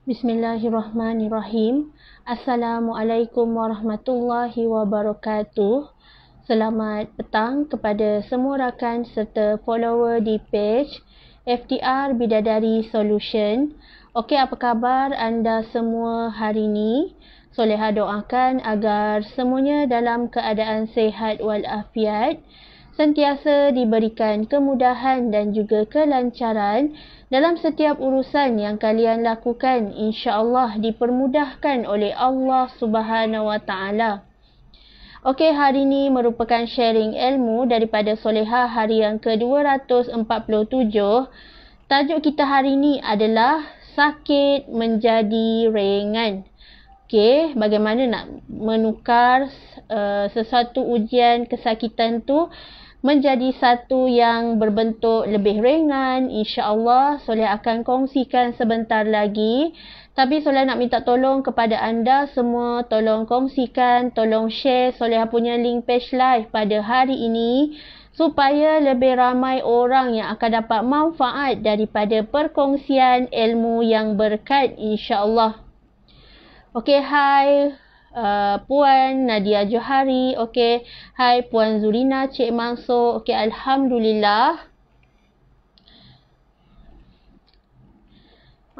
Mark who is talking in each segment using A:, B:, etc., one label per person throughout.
A: Bismillahirrahmanirrahim. Assalamualaikum warahmatullahi wabarakatuh. Selamat petang kepada semua rakan serta follower di page FDR Bidadari Solution. Okey, apa khabar anda semua hari ini? Soleha doakan agar semuanya dalam keadaan sehat walafiat, sentiasa diberikan kemudahan dan juga kelancaran dalam setiap urusan yang kalian lakukan, insya-Allah dipermudahkan oleh Allah Subhanahu Wa Taala. Okey, hari ini merupakan sharing ilmu daripada Soleha hari yang ke-247. Tajuk kita hari ini adalah sakit menjadi ringan. Okey, bagaimana nak menukar sesuatu ujian kesakitan tu menjadi satu yang berbentuk lebih ringan. InsyaAllah Soleh akan kongsikan sebentar lagi. Tapi Soleh nak minta tolong kepada anda semua, tolong kongsikan, tolong share Soleh punya link page live pada hari ini, supaya lebih ramai orang yang akan dapat manfaat daripada perkongsian ilmu yang berkat, insyaAllah. Okey, hai Puan Nadia Johari. Okey, hai Puan Zurina Cik Mansur. Okey, alhamdulillah.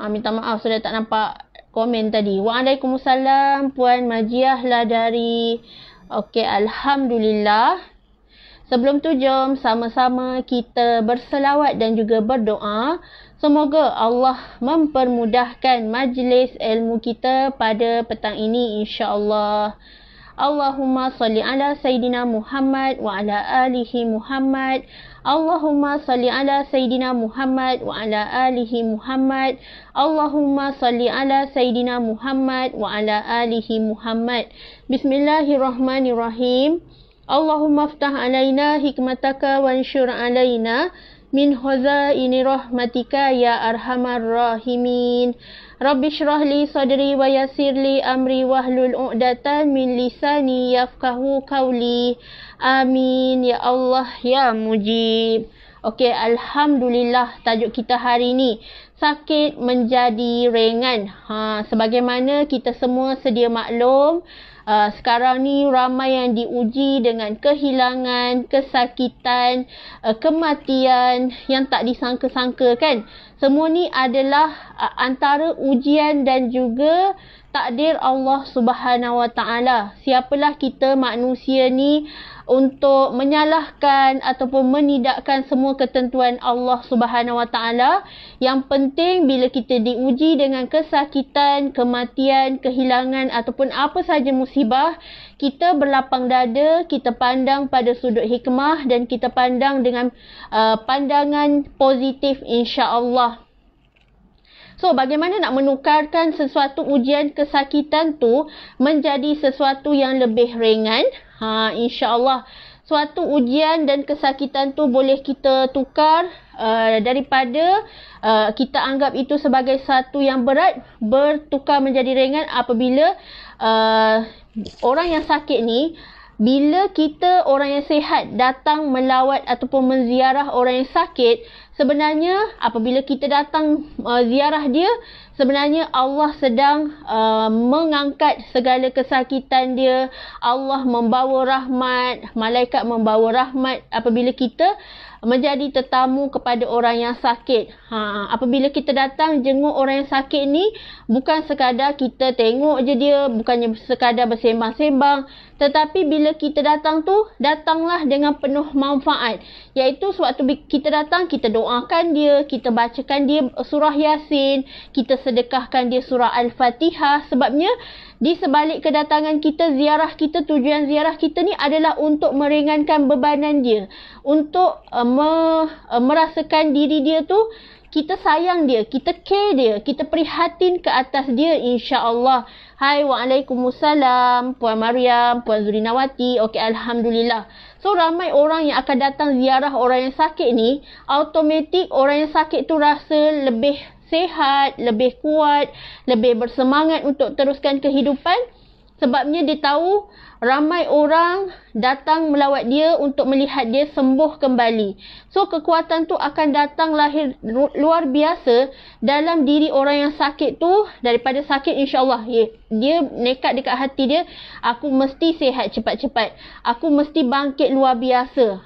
A: Minta maaf sudah tak nampak komen tadi. Waalaikumsalam Puan Majiah Ladari. Okey, alhamdulillah. Sebelum tu jom sama-sama kita berselawat dan juga berdoa. Semoga Allah mempermudahkan majlis ilmu kita pada petang ini, insya-Allah. Allahumma salli ala Sayyidina Muhammad wa ala alihi Muhammad. Allahumma salli ala Sayyidina Muhammad wa ala alihi Muhammad. Allahumma salli ala Sayyidina Muhammad wa ala alihi Muhammad. Bismillahirrahmanirrahim. Allahumma aftah alaina hikmataka wa anshur alaina min khazaini rahmatika ya arhamar rahimin. Rabbi shrah li sadri wa yassir li amri wahlul 'uqdatan min lisani yafqahu qawli. Amin ya Allah ya mujib. Okey, alhamdulillah tajuk kita hari ni sakit menjadi ringan. Sebagaimana kita semua sedia maklum, sekarang ni ramai yang diuji dengan kehilangan, kesakitan, kematian yang tak disangka-sangka kan. Semua ni adalah antara ujian dan juga takdir Allah Subhanahu Wa Taala. Siapalah kita manusia ni untuk menyalahkan ataupun menidakkan semua ketentuan Allah Subhanahu Wa Taala. Yang penting bila kita diuji dengan kesakitan, kematian, kehilangan ataupun apa saja musibah, kita berlapang dada, kita pandang pada sudut hikmah dan kita pandang dengan pandangan positif, insya-Allah. So, bagaimana nak menukarkan sesuatu ujian kesakitan tu menjadi sesuatu yang lebih ringan? InsyaAllah, suatu ujian dan kesakitan tu boleh kita tukar daripada kita anggap itu sebagai satu yang berat, bertukar menjadi ringan apabila orang yang sakit ni, bila kita orang yang sihat datang melawat ataupun menziarah orang yang sakit, sebenarnya apabila kita datang ziarah dia, sebenarnya Allah sedang mengangkat segala kesakitan dia. Allah membawa rahmat, malaikat membawa rahmat apabila kita menjadi tetamu kepada orang yang sakit. Apabila kita datang jenguk orang yang sakit ni, bukan sekadar kita tengok je dia, bukannya sekadar bersembang-sembang, tetapi bila kita datang tu, datanglah dengan penuh manfaat. Iaitu sewaktu kita datang, kita doakan dia, kita bacakan dia surah Yasin, kita sedekahkan dia surah Al-Fatihah. Sebabnya di sebalik kedatangan kita, ziarah kita, tujuan ziarah kita ni adalah untuk meringankan bebanan dia, untuk merasakan diri dia tu kita sayang dia, kita care dia, kita prihatin ke atas dia, insya-Allah. Hai, waalaikumsalam Puan Mariam, Puan Zurinawati. Okey, alhamdulillah. So, ramai orang yang akan datang ziarah orang yang sakit ni, automatik orang yang sakit tu rasa lebih sihat, lebih kuat, lebih bersemangat untuk teruskan kehidupan. Sebabnya dia tahu ramai orang datang melawat dia untuk melihat dia sembuh kembali. So kekuatan tu akan datang lahir luar biasa dalam diri orang yang sakit tu. Daripada sakit, insyaAllah dia nekat dekat hati dia, aku mesti sihat cepat-cepat, aku mesti bangkit luar biasa.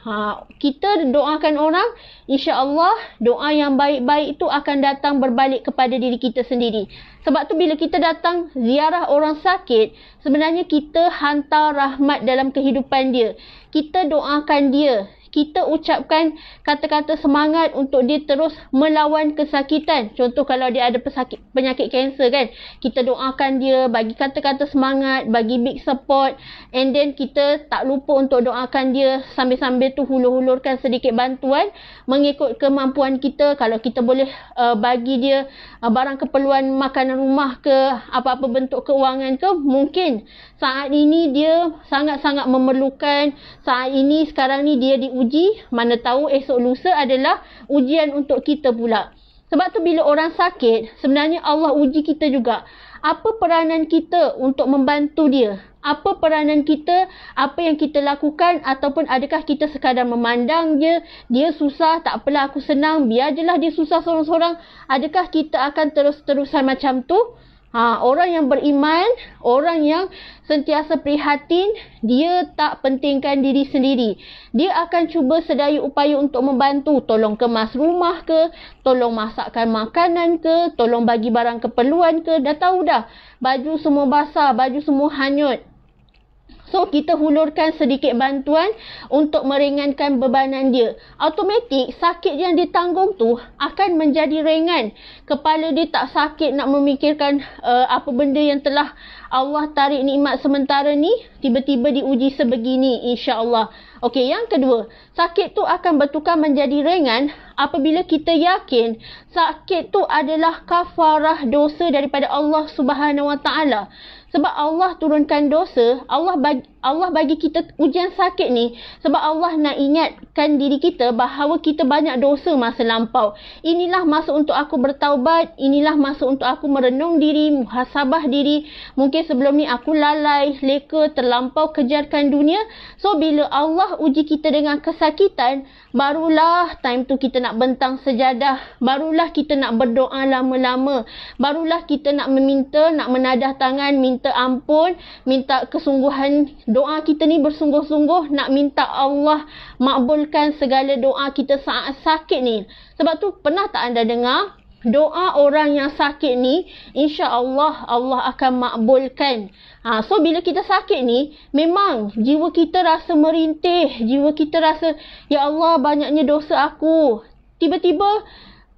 A: Kita doakan orang, insyaAllah doa yang baik-baik itu akan datang berbalik kepada diri kita sendiri. Sebab tu bila kita datang ziarah orang sakit, sebenarnya kita hantar rahmat dalam kehidupan dia. Kita doakan dia. Kita ucapkan kata-kata semangat untuk dia terus melawan kesakitan. Contoh kalau dia ada penyakit kanser kan, kita doakan dia, bagi kata-kata semangat, bagi big support, and then kita tak lupa untuk doakan dia sambil-sambil tu hulur-hulurkan sedikit bantuan mengikut kemampuan kita. Kalau kita boleh bagi dia barang keperluan makanan rumah ke, apa-apa bentuk keuangan ke, mungkin saat ini dia sangat-sangat memerlukan. Saat ini, sekarang ni dia diuji, mana tahu esok lusa adalah ujian untuk kita pula. Sebab tu bila orang sakit, sebenarnya Allah uji kita juga. Apa peranan kita untuk membantu dia? Apa peranan kita? Apa yang kita lakukan? Ataupun adakah kita sekadar memandang dia susah, tak apalah aku senang, biar je lah dia susah sorang-sorang. Adakah kita akan terus-terusan macam tu? Orang yang beriman, orang yang sentiasa prihatin, dia tak pentingkan diri sendiri. Dia akan cuba sedaya upaya untuk membantu. Tolong kemas rumah ke, tolong masakkan makanan ke, tolong bagi barang keperluan ke. Dah tahu dah, baju semua basah, baju semua hanyut. So, kita hulurkan sedikit bantuan untuk meringankan bebanan dia. Automatik, sakit yang ditanggung tu akan menjadi ringan. Kepala dia tak sakit nak memikirkan apa benda yang telah Allah tarik nikmat sementara ni, tiba-tiba diuji sebegini, insya-Allah. Okey, yang kedua, sakit tu akan bertukar menjadi ringan apabila kita yakin sakit tu adalah kafarah dosa daripada Allah Subhanahu Wa Taala. Sebab Allah turunkan dosa, Allah bagi kita ujian sakit ni sebab Allah nak ingatkan diri kita bahawa kita banyak dosa masa lampau. Inilah masa untuk aku bertaubat, inilah masa untuk aku merenung diri, muhasabah diri. Mungkin sebelum ni aku lalai, leka, terlampau kejarkan dunia. So bila Allah uji kita dengan kesakitan, barulah time tu kita nak bentang sejadah, barulah kita nak berdoa lama-lama, barulah kita nak meminta, nak menadah tangan, minta ampun, minta kesungguhan. Doa kita ni bersungguh-sungguh nak minta Allah makbulkan segala doa kita saat sakit ni. Sebab tu pernah tak anda dengar doa orang yang sakit ni, insya-Allah Allah akan makbulkan. So bila kita sakit ni, memang jiwa kita rasa merintih, jiwa kita rasa, ya Allah banyaknya dosa aku. Tiba-tiba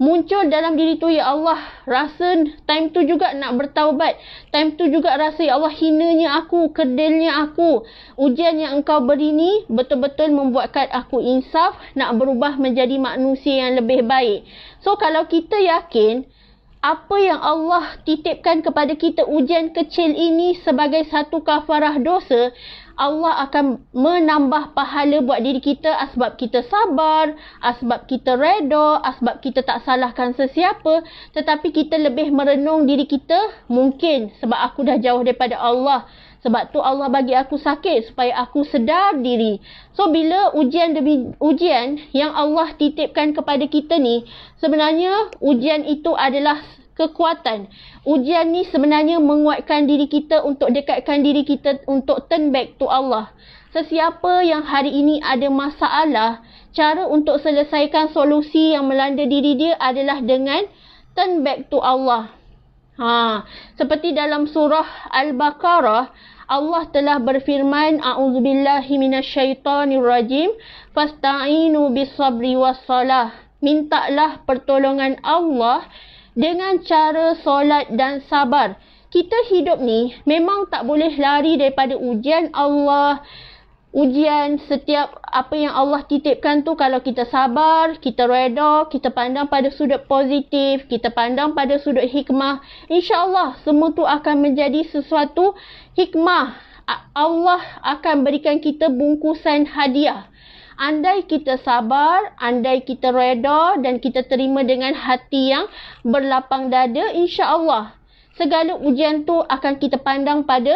A: muncul dalam diri tu, ya Allah, rasa time tu juga nak bertaubat. Time tu juga rasa, ya Allah, hinanya aku, kerdilnya aku. Ujian yang engkau beri ni betul-betul membuatkan aku insaf, nak berubah menjadi manusia yang lebih baik. So kalau kita yakin apa yang Allah titipkan kepada kita, ujian kecil ini sebagai satu kafarah dosa, Allah akan menambah pahala buat diri kita asbab kita sabar, asbab kita reda, asbab kita tak salahkan sesiapa, tetapi kita lebih merenung diri kita. Mungkin sebab aku dah jauh daripada Allah, sebab tu Allah bagi aku sakit supaya aku sedar diri. So bila ujian demi ujian yang Allah titipkan kepada kita ni, sebenarnya ujian itu adalah kekuatan. Ujian ni sebenarnya menguatkan diri kita untuk dekatkan diri kita untuk turn back to Allah. Sesiapa yang hari ini ada masalah, cara untuk selesaikan solusi yang melanda diri dia adalah dengan turn back to Allah. Seperti dalam surah Al-Baqarah, Allah telah berfirman, a'udzubillahi minasyaitonirrajim, fasta'inu bisabri wassalah. Mintalah pertolongan Allah dengan cara solat dan sabar. Kita hidup ni memang tak boleh lari daripada ujian Allah. Ujian setiap apa yang Allah titipkan tu, kalau kita sabar, kita reda, kita pandang pada sudut positif, kita pandang pada sudut hikmah, insya-Allah semua tu akan menjadi sesuatu hikmah. Allah akan berikan kita bungkusan hadiah. Andai kita sabar, andai kita reda dan kita terima dengan hati yang berlapang dada, insya-Allah segala ujian tu akan kita pandang pada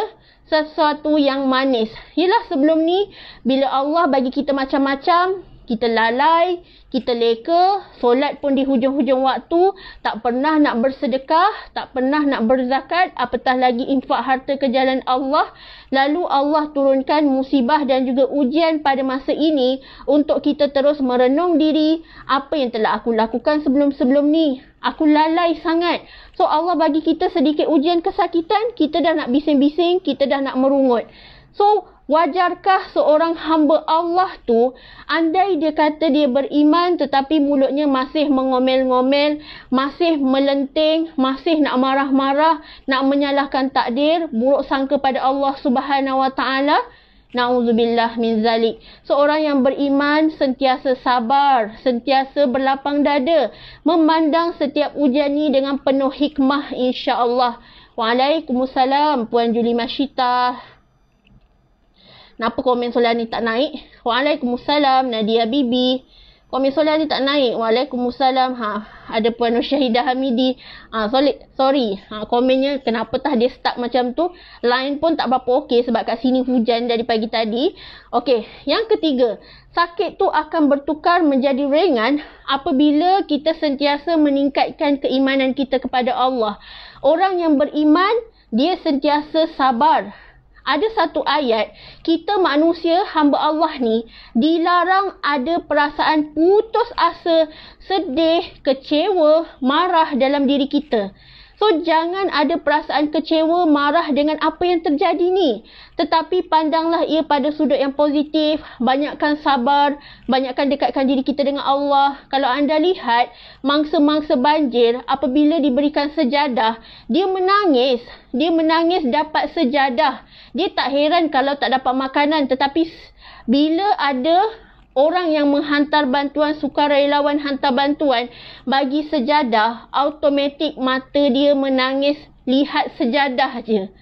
A: sesuatu yang manis. Yelah, sebelum ni bila Allah bagi kita macam-macam, kita lalai, kita leka, solat pun di hujung-hujung waktu, tak pernah nak bersedekah, tak pernah nak berzakat, apatah lagi infak harta ke jalan Allah. Lalu Allah turunkan musibah dan juga ujian pada masa ini untuk kita terus merenung diri, apa yang telah aku lakukan sebelum-sebelum ni. Aku lalai sangat. So Allah bagi kita sedikit ujian kesakitan, kita dah nak bising-bising, kita dah nak merungut. So wajarkah seorang hamba Allah tu, andai dia kata dia beriman tetapi mulutnya masih mengomel-ngomel, masih melenting, masih nak marah-marah, nak menyalahkan takdir, buruk sangka pada Allah Subhanahu Wa Taala? Na'udzubillah min zalik. Seorang yang beriman sentiasa sabar, sentiasa berlapang dada, memandang setiap ujian ni dengan penuh hikmah, insya-Allah. Waalaikumsalam Puan Juli Masyita. Kenapa komen soalan ni tak naik? Waalaikumsalam Nadia Bibi. Komen soalan ni tak naik. Waalaikumsalam. Ada Puan Nur Syahidah Hamidi. Sorry. Komennya kenapa tah dia stuck macam tu. Line pun tak berapa okey sebab kat sini hujan dari pagi tadi. Okey, yang ketiga. Sakit tu akan bertukar menjadi ringan apabila kita sentiasa meningkatkan keimanan kita kepada Allah. Orang yang beriman, dia sentiasa sabar. Ada satu ayat, kita manusia hamba Allah ni dilarang ada perasaan putus asa, sedih, kecewa, marah dalam diri kita. So jangan ada perasaan kecewa, marah dengan apa yang terjadi ni. Tetapi pandanglah ia pada sudut yang positif, banyakkan sabar, banyakkan dekatkan diri kita dengan Allah. Kalau anda lihat mangsa-mangsa banjir, apabila diberikan sejadah, dia menangis dapat sejadah. Dia tak heran kalau tak dapat makanan, tetapi bila ada orang yang menghantar bantuan, sukarelawan hantar bantuan, bagi sejadah, automatik mata dia menangis lihat sejadah je.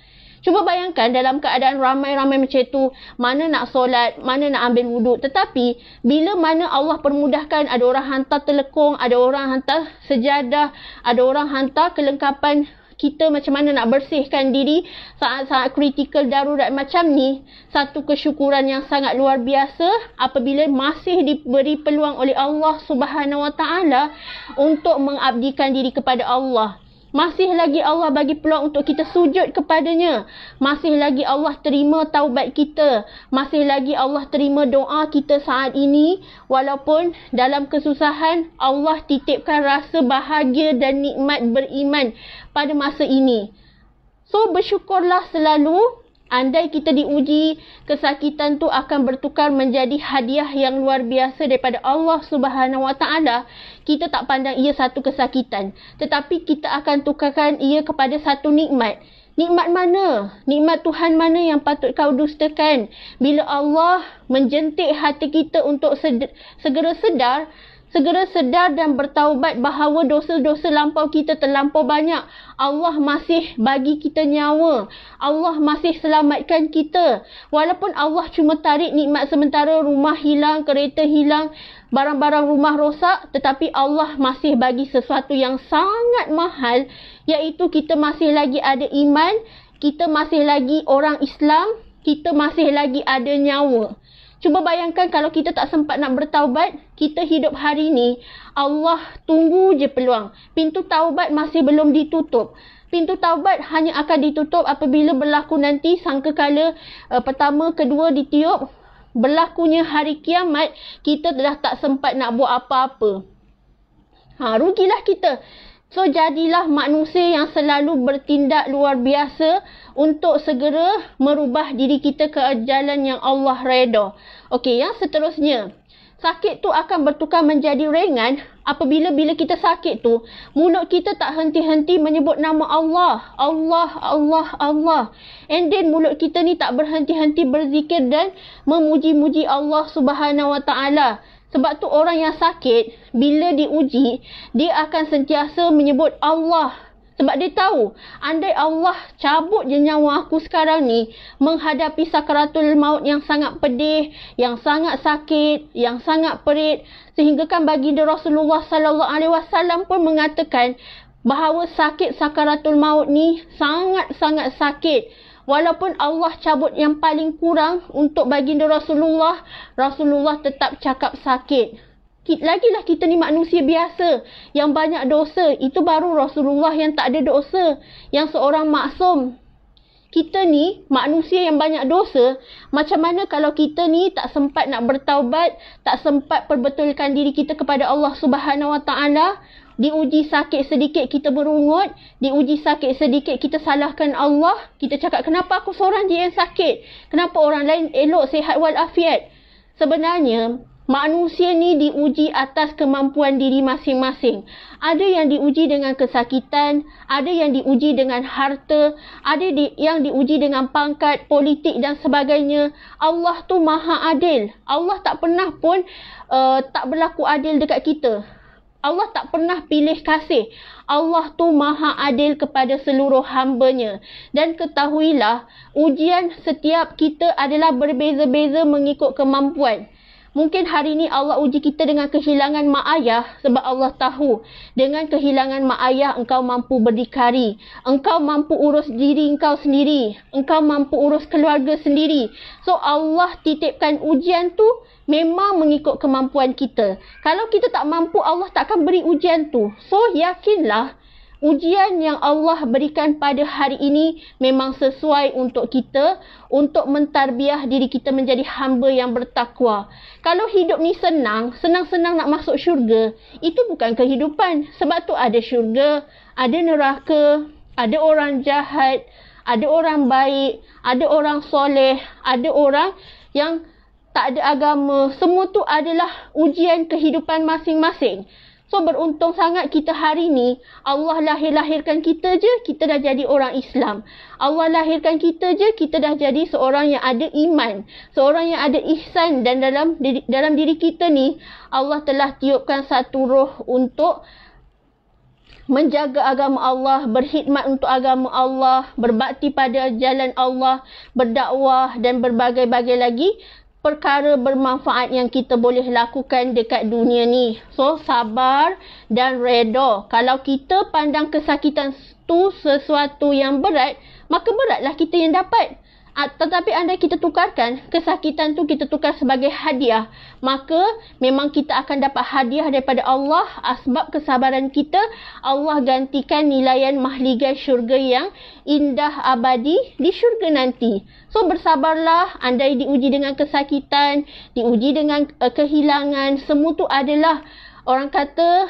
A: Cuba bayangkan dalam keadaan ramai-ramai macam tu, mana nak solat, mana nak ambil wuduk. Tetapi bila mana Allah permudahkan, ada orang hantar telekong, ada orang hantar sejadah, ada orang hantar kelengkapan kita macam mana nak bersihkan diri saat-saat kritikal darurat macam ni, satu kesyukuran yang sangat luar biasa apabila masih diberi peluang oleh Allah Subhanahu Wa Taala untuk mengabdikan diri kepada Allah. Masih lagi Allah bagi peluang untuk kita sujud kepadanya. Masih lagi Allah terima taubat kita. Masih lagi Allah terima doa kita saat ini. Walaupun dalam kesusahan, Allah titipkan rasa bahagia dan nikmat beriman pada masa ini. So bersyukurlah selalu. Andai kita diuji, kesakitan tu akan bertukar menjadi hadiah yang luar biasa daripada Allah Subhanahu Wa Taala. Kita tak pandang ia satu kesakitan, tetapi kita akan tukarkan ia kepada satu nikmat. Nikmat mana? Nikmat Tuhan mana yang patut kau dustakan? Bila Allah menjentik hati kita untuk segera sedar dan bertaubat bahawa dosa-dosa lampau kita terlampau banyak. Allah masih bagi kita nyawa. Allah masih selamatkan kita. Walaupun Allah cuma tarik nikmat sementara, rumah hilang, kereta hilang, barang-barang rumah rosak, tetapi Allah masih bagi sesuatu yang sangat mahal, iaitu kita masih lagi ada iman, kita masih lagi orang Islam, kita masih lagi ada nyawa. Cuba bayangkan kalau kita tak sempat nak bertaubat, kita hidup hari ni, Allah tunggu je peluang. Pintu taubat masih belum ditutup. Pintu taubat hanya akan ditutup apabila berlaku nanti sangkakala pertama, kedua ditiup. Berlakunya hari kiamat, kita dah tak sempat nak buat apa-apa. Rugilah kita. So, jadilah manusia yang selalu bertindak luar biasa untuk segera merubah diri kita ke jalan yang Allah redha. Okey, yang seterusnya. Sakit tu akan bertukar menjadi ringan apabila kita sakit tu, mulut kita tak henti-henti menyebut nama Allah. Allah, Allah, Allah. And then mulut kita ni tak berhenti-henti berzikir dan memuji-muji Allah Subhanahu Wa Taala. Sebab tu orang yang sakit, bila diuji, dia akan sentiasa menyebut Allah. Sebab dia tahu, andai Allah cabut je nyawa aku sekarang ni, menghadapi sakaratul maut yang sangat pedih, yang sangat sakit, yang sangat perit. Sehingga kan baginda Rasulullah SAW pun mengatakan, bahawa sakit sakaratul maut ni sangat-sangat sakit. Walaupun Allah cabut yang paling kurang untuk baginda Rasulullah, Rasulullah tetap cakap sakit. Lagilah kita ni manusia biasa yang banyak dosa. Itu baru Rasulullah yang tak ada dosa, yang seorang maksum. Kita ni manusia yang banyak dosa. Macam mana kalau kita ni tak sempat nak bertaubat, tak sempat perbetulkan diri kita kepada Allah Subhanahu Wa Taala, diuji sakit sedikit kita berungut, diuji sakit sedikit kita salahkan Allah, kita cakap kenapa aku seorang je yang sakit, kenapa orang lain elok sihat walafiat. Sebenarnya manusia ni diuji atas kemampuan diri masing-masing. Ada yang diuji dengan kesakitan, ada yang diuji dengan harta, ada yang diuji dengan pangkat, politik dan sebagainya. Allah tu maha adil. Allah tak pernah pun tak berlaku adil dekat kita. Allah tak pernah pilih kasih. Allah tu maha adil kepada seluruh hamba-Nya. Dan ketahuilah, ujian setiap kita adalah berbeza-beza mengikut kemampuan. Mungkin hari ni Allah uji kita dengan kehilangan mak ayah sebab Allah tahu dengan kehilangan mak ayah engkau mampu berdikari, engkau mampu urus diri engkau sendiri, engkau mampu urus keluarga sendiri. So Allah titipkan ujian tu memang mengikut kemampuan kita. Kalau kita tak mampu, Allah tak akan beri ujian tu. So yakinlah ujian yang Allah berikan pada hari ini memang sesuai untuk kita, untuk mentarbiah diri kita menjadi hamba yang bertakwa. Kalau hidup ni senang-senang nak masuk syurga, itu bukan kehidupan. Sebab tu ada syurga, ada neraka, ada orang jahat, ada orang baik, ada orang soleh, ada orang yang tak ada agama. Semua tu adalah ujian kehidupan masing-masing. So beruntung sangat kita hari ni, Allah lahirkan kita je, kita dah jadi orang Islam. Allah lahirkan kita je, kita dah jadi seorang yang ada iman, seorang yang ada ihsan. Dan dalam diri kita ni, Allah telah tiupkan satu roh untuk menjaga agama Allah, berkhidmat untuk agama Allah, berbakti pada jalan Allah, berdakwah dan berbagai-bagai lagi perkara bermanfaat yang kita boleh lakukan dekat dunia ni. So, sabar dan redha. Kalau kita pandang kesakitan tu sesuatu yang berat, maka beratlah kita yang dapat. Tetapi andai kita tukarkan, kesakitan tu kita tukar sebagai hadiah, maka memang kita akan dapat hadiah daripada Allah. Sebab kesabaran kita, Allah gantikan nilaian mahligai syurga yang indah abadi di syurga nanti. So bersabarlah, andai diuji dengan kesakitan, diuji dengan kehilangan, semua tu adalah orang kata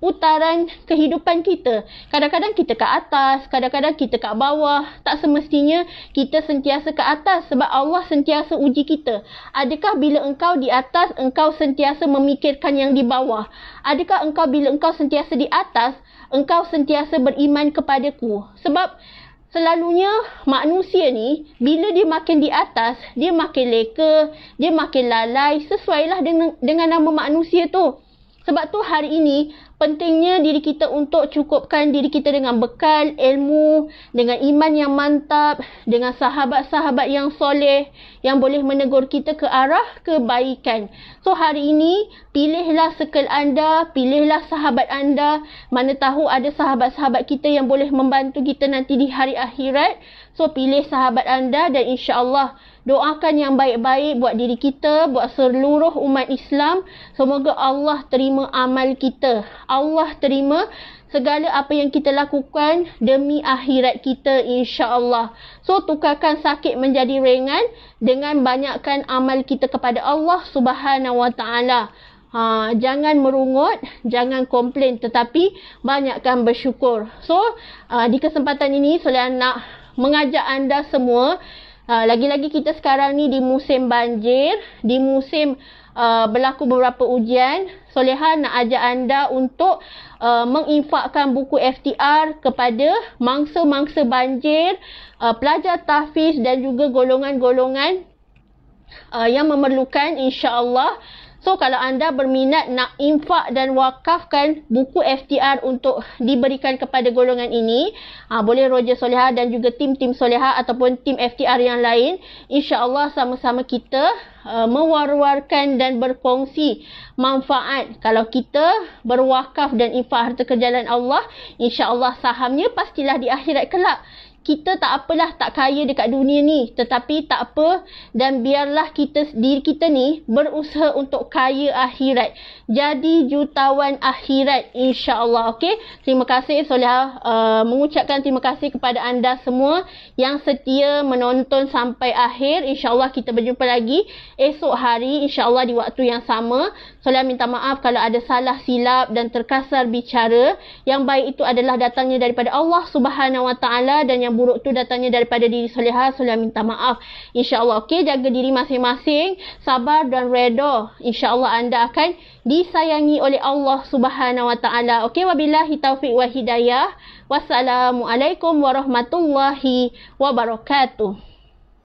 A: putaran kehidupan kita. Kadang-kadang kita ke atas, kadang-kadang kita kat bawah. Tak semestinya kita sentiasa ke atas sebab Allah sentiasa uji kita. Adakah bila engkau di atas, engkau sentiasa memikirkan yang di bawah? Adakah engkau bila engkau sentiasa di atas, engkau sentiasa beriman kepadaku? Sebab selalunya manusia ni, bila dia makin di atas, dia makin leka, dia makin lalai. Sesuailah dengan nama manusia tu. Sebab tu hari ini pentingnya diri kita untuk cukupkan diri kita dengan bekal ilmu, dengan iman yang mantap, dengan sahabat-sahabat yang soleh yang boleh menegur kita ke arah kebaikan. So hari ini pilihlah circle anda, pilihlah sahabat anda. Mana tahu ada sahabat-sahabat kita yang boleh membantu kita nanti di hari akhirat. So pilih sahabat anda dan insya-Allah doakan yang baik-baik buat diri kita, buat seluruh umat Islam. Semoga Allah terima amal kita. Allah terima segala apa yang kita lakukan demi akhirat kita insya-Allah. So tukarkan sakit menjadi ringan dengan banyakkan amal kita kepada Allah Subhanahu Wa Taala. Jangan merungut, jangan komplain, tetapi banyakkan bersyukur. So di kesempatan ini Soleha nak mengajak anda semua, lagi-lagi kita sekarang ni di musim banjir, di musim berlaku beberapa ujian. Soleha nak ajak anda untuk menginfakkan buku FTR kepada mangsa-mangsa banjir, pelajar tahfiz dan juga golongan-golongan yang memerlukan insya-Allah. So kalau anda berminat nak infak dan wakafkan buku FTR untuk diberikan kepada golongan ini, boleh Roger Soleha dan juga tim-tim Soleha ataupun tim FTR yang lain, insya-Allah sama-sama kita mewar-warkan dan berkongsi manfaat. Kalau kita berwakaf dan infak harta ke jalan Allah, insya-Allah sahamnya pastilah di akhirat kelak. Kita tak apalah tak kaya dekat dunia ni, tetapi tak apa, dan biarlah diri kita ni berusaha untuk kaya akhirat. Jadi jutawan akhirat, insya-Allah. Okey, terima kasih Soleha mengucapkan terima kasih kepada anda semua yang setia menonton sampai akhir. Insya-Allah kita berjumpa lagi esok hari, insya-Allah di waktu yang sama. Soleha minta maaf kalau ada salah silap dan terkasar bicara. Yang baik itu adalah datangnya daripada Allah Subhanahu Wa Taala, dan yang buruk tu datangnya daripada diri Soleha. Soleha minta maaf. InsyaAllah. Okey, jaga diri masing-masing. Sabar dan reda. InsyaAllah anda akan disayangi oleh Allah Subhanahu Wa Taala. Okey, wabillahi taufiq wa hidayah. Wassalamualaikum warahmatullahi wabarakatuh.